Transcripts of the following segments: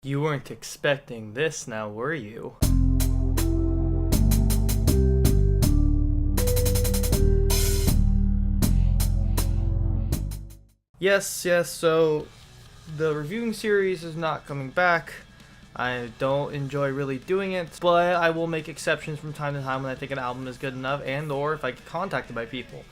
You weren't expecting this now, were you? Yes, so the reviewing series is not coming back. I don't enjoy really doing it, but I will make exceptions from time to time when I think an album is good enough and or if I get contacted by people.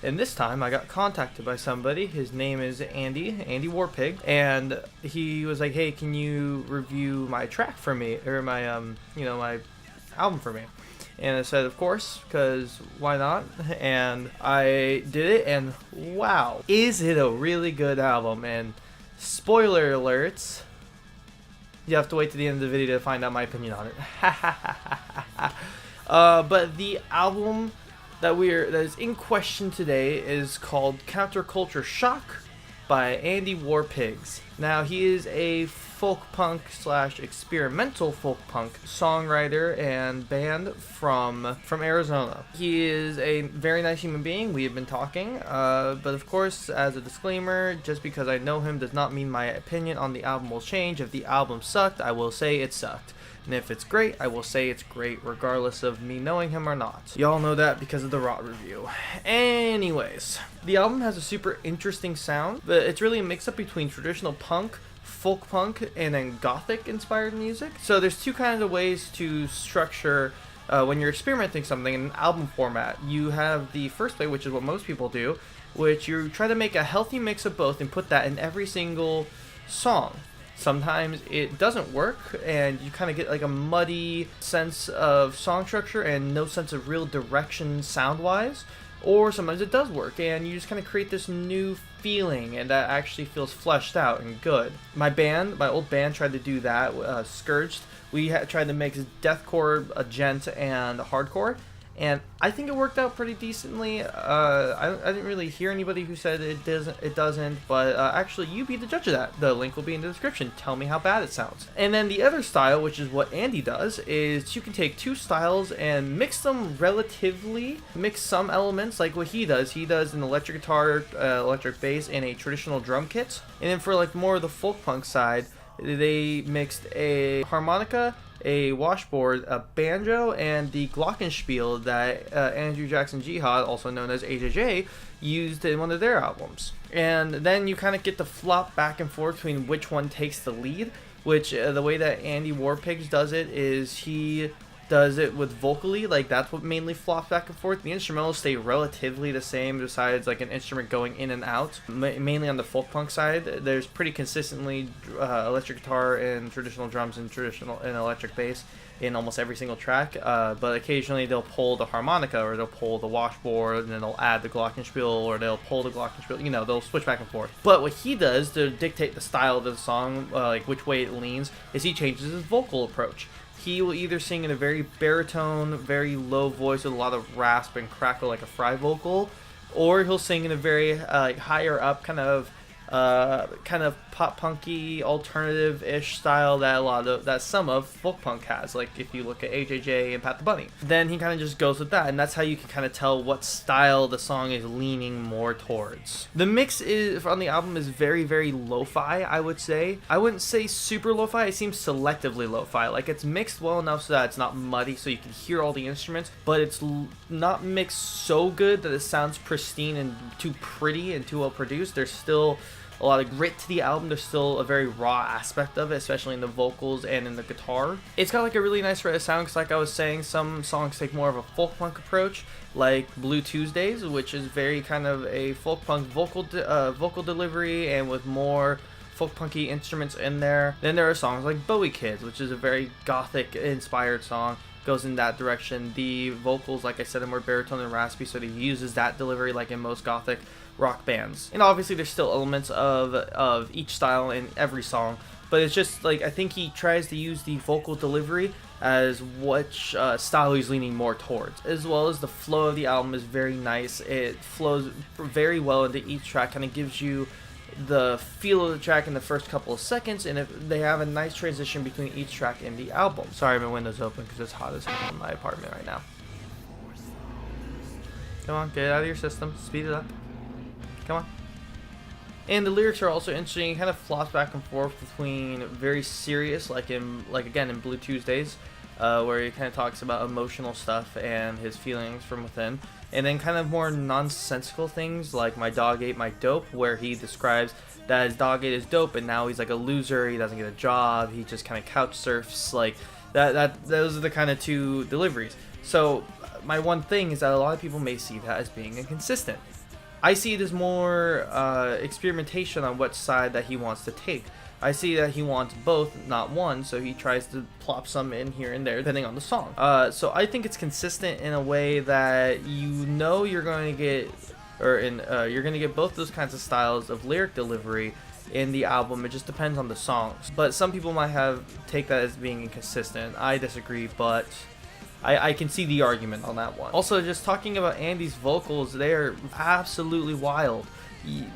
And this time I got contacted by somebody. His name is Andy Warpig, and he was like, "Hey, can you review my track for me, or my my album for me?" And I said, of course, because why not? And I did it, and wow, is it a really good album? And spoiler alerts, you have to wait to the end of the video to find out my opinion on it. But the album that is in question today is called Counterculture Shock by Andy Warpigs. Now, he is a folk punk / experimental folk punk songwriter and band from Arizona. He is a very nice human being. We have been talking, but of course, as a disclaimer, just because I know him does not mean my opinion on the album will change. If the album sucked, I will say it sucked. And if it's great, I will say it's great regardless of me knowing him or not. Y'all know that because of the Raw review. Anyways, the album has a super interesting sound, but it's really a mix-up between traditional punk, folk punk, and then gothic inspired music. So there's two kinds of ways to structure when you're experimenting something in an album format. You have the first way, which is what most people do, which you try to make a healthy mix of both and put that in every single song. Sometimes it doesn't work, and you kind of get like a muddy sense of song structure and no sense of real direction sound-wise. Or sometimes it does work, and you just kind of create this new feeling, and that actually feels fleshed out and good. My old band tried to do that, Scourged. We tried to mix deathcore, gent, and hardcore. And I think it worked out pretty decently. I didn't really hear anybody who said it doesn't, but actually you be the judge of that. The link will be in the description. Tell me how bad it sounds. And then the other style, which is what Andy does, is you can take two styles and mix them relatively, mix some elements like what he does. He does an electric guitar, electric bass, and a traditional drum kit. And then for like more of the folk punk side, they mixed a harmonica, a washboard, a banjo, and the glockenspiel that Andrew Jackson Jihad, also known as AJJ, used in one of their albums. And then you kind of get to flop back and forth between which one takes the lead, which the way that Andy Warpigs does it is he does it with vocally, like that's what mainly flops back and forth. The instrumentals stay relatively the same besides like an instrument going in and out. Mainly on the folk punk side, there's pretty consistently electric guitar and traditional drums and electric bass in almost every single track, but occasionally they'll pull the harmonica or they'll pull the washboard and then they'll add the glockenspiel or they'll pull the glockenspiel, they'll switch back and forth. But what he does to dictate the style of the song, like which way it leans, is he changes his vocal approach. He will either sing in a very baritone, very low voice with a lot of rasp and crackle like a fry vocal, or he'll sing in a very higher up kind of pop punky alternative-ish style that some of folk punk has, like if you look at AJJ and Pat the Bunny. Then he kind of just goes with that, and that's how you can kind of tell what style the song is leaning more towards. The mix on the album is very, very lo-fi, I would say. I wouldn't say super lo-fi, it seems selectively lo-fi. Like it's mixed well enough so that it's not muddy so you can hear all the instruments, but it's not mixed so good that it sounds pristine and too pretty and too well produced. There's still a lot of grit to the album. There's still a very raw aspect of it, especially in the vocals and in the guitar. It's got like a really nice rate of sound because, like I was saying, some songs take more of a folk punk approach, like Blue Tuesdays, which is very kind of a folk punk vocal delivery and with more folk punky instruments in there. Then there are songs like Bowie Kids, which is a very gothic inspired song, goes in that direction. The vocals, like I said, are more baritone and raspy, so he uses that delivery like in most gothic rock bands. And obviously there's still elements of each style in every song, but it's just like I think he tries to use the vocal delivery as which style he's leaning more towards, as well as the flow of the album is very nice. It flows very well into each track, kind of gives you the feel of the track in the first couple of seconds, and they have a nice transition between each track in the album. Sorry, my window's open because it's hot as hell in my apartment right now. Come on, get it out of your system. Speed it up. Come on. And the lyrics are also interesting. It kind of flops back and forth between very serious, like again in Blue Tuesdays, where he kind of talks about emotional stuff and his feelings from within, and then kind of more nonsensical things like "My dog ate my dope," where he describes that his dog ate his dope and now he's like a loser. He doesn't get a job. He just kind of couch surfs like that. Those are the kind of two deliveries. So my one thing is that a lot of people may see that as being inconsistent. I see it as more experimentation on what side that he wants to take. I see that he wants both, not one, so he tries to plop some in here and there depending on the song. So I think it's consistent in a way that you know you're going to get, you're going to get both those kinds of styles of lyric delivery in the album. It just depends on the songs. But some people might take that as being inconsistent. I disagree, but I can see the argument on that one. Also, just talking about Andy's vocals, they are absolutely wild.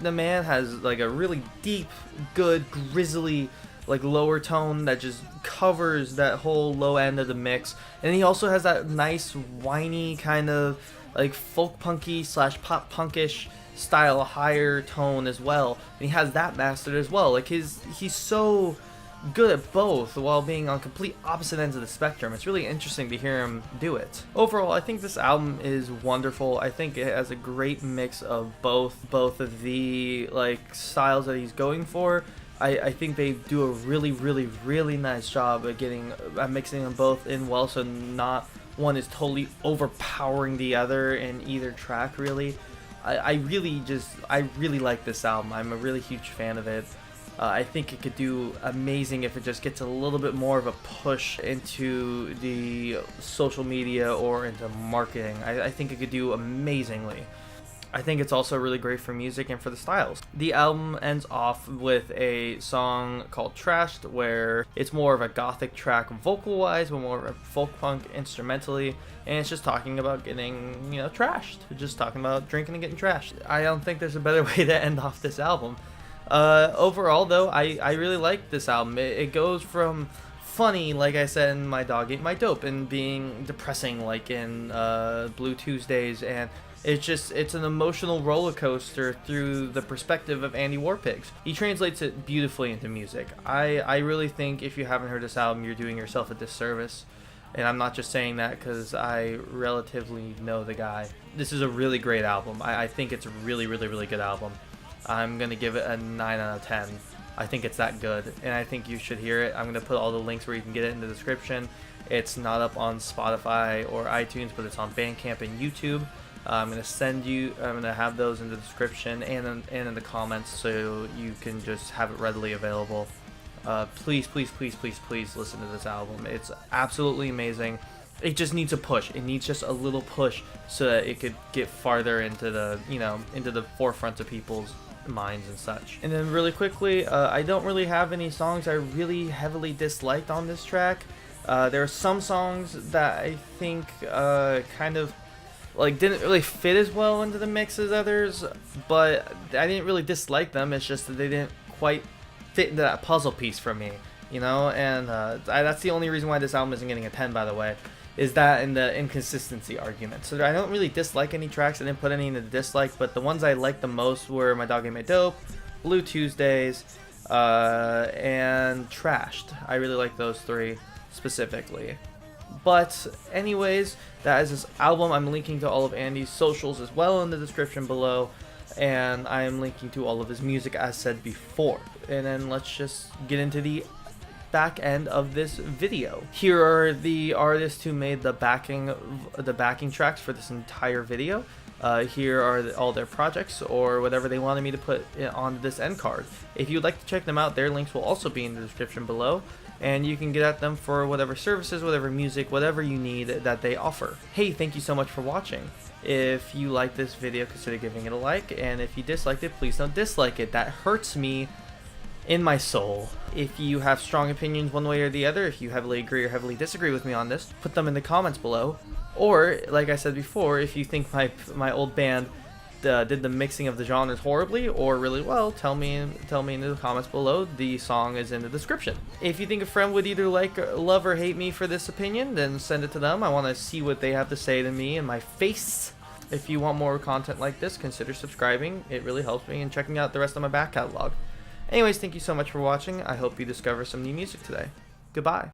The man has like a really deep, good, grisly, like lower tone that just covers that whole low end of the mix. And he also has that nice, whiny kind of like folk punky / pop punkish style higher tone as well. And he has that mastered as well. Like he's so good at both while being on complete opposite ends of the spectrum. It's really interesting to hear him do it. Overall, I think this album is wonderful. I think it has a great mix of both of the like styles that he's going for. I think they do a really nice job at mixing them both in well, so not one is totally overpowering the other in either track really. I really like this album. I'm a really huge fan of it. I think it could do amazing if it just gets a little bit more of a push into the social media or into marketing. I think it could do amazingly. I think it's also really great for music and for the styles. The album ends off with a song called Trashed, where it's more of a gothic track vocal-wise, but more of a folk punk instrumentally, and it's just talking about getting, trashed. Just talking about drinking and getting trashed. I don't think there's a better way to end off this album. Overall, though, I really like this album. It goes from funny, like I said in My Dog Ate My Dope, and being depressing, like in Blue Tuesdays, and it's an emotional roller coaster through the perspective of Andy Warpigs. He translates it beautifully into music. I really think if you haven't heard this album, you're doing yourself a disservice. And I'm not just saying that because I relatively know the guy. This is a really great album. I think it's a really good album. I'm going to give it a 9 out of 10. I think it's that good, and I think you should hear it. I'm going to put all the links where you can get it in the description. It's not up on Spotify or iTunes, but it's on Bandcamp and YouTube. I'm going to have those in the description and in the comments so you can just have it readily available. Please listen to this album. It's absolutely amazing. It just needs a push. It needs just a little push so that it could get farther into the forefront of people's minds and such. And then really quickly, I don't really have any songs I really heavily disliked on this track. There are some songs that I think kind of didn't really fit as well into the mix as others, but I didn't really dislike them. It's just that they didn't quite fit into that puzzle piece for me, and that's the only reason why this album isn't getting a 10, by the way, is that in the inconsistency argument. So I don't really dislike any tracks. I didn't put any in the dislike, but the ones I liked the most were My Dog Ate My Dope, Blue Tuesdays, and Trashed. I really like those three specifically. But anyways, that is this album. I'm linking to all of Andy's socials as well in the description below, and I am linking to all of his music as said before. And then let's just get into the back end of this video. Here are the artists who made the backing tracks for this entire video. Here are all their projects or whatever they wanted me to put on this end card. If you'd like to check them out, their links will also be in the description below, and you can get at them for whatever services, whatever music, whatever you need that they offer. Hey, thank you so much for watching. If you like this video, consider giving it a like, and if you disliked it, please don't dislike it. That hurts me in my soul. If you have strong opinions one way or the other, if you heavily agree or heavily disagree with me on this, put them in the comments below. Or, like I said before, if you think my old band did the mixing of the genres horribly or really well, tell me in the comments below. The song is in the description. If you think a friend would either love or hate me for this opinion, then send it to them. I want to see what they have to say to me in my face. If you want more content like this, consider subscribing. It really helps me, and checking out the rest of my back catalog. Anyways, thank you so much for watching. I hope you discover some new music today. Goodbye.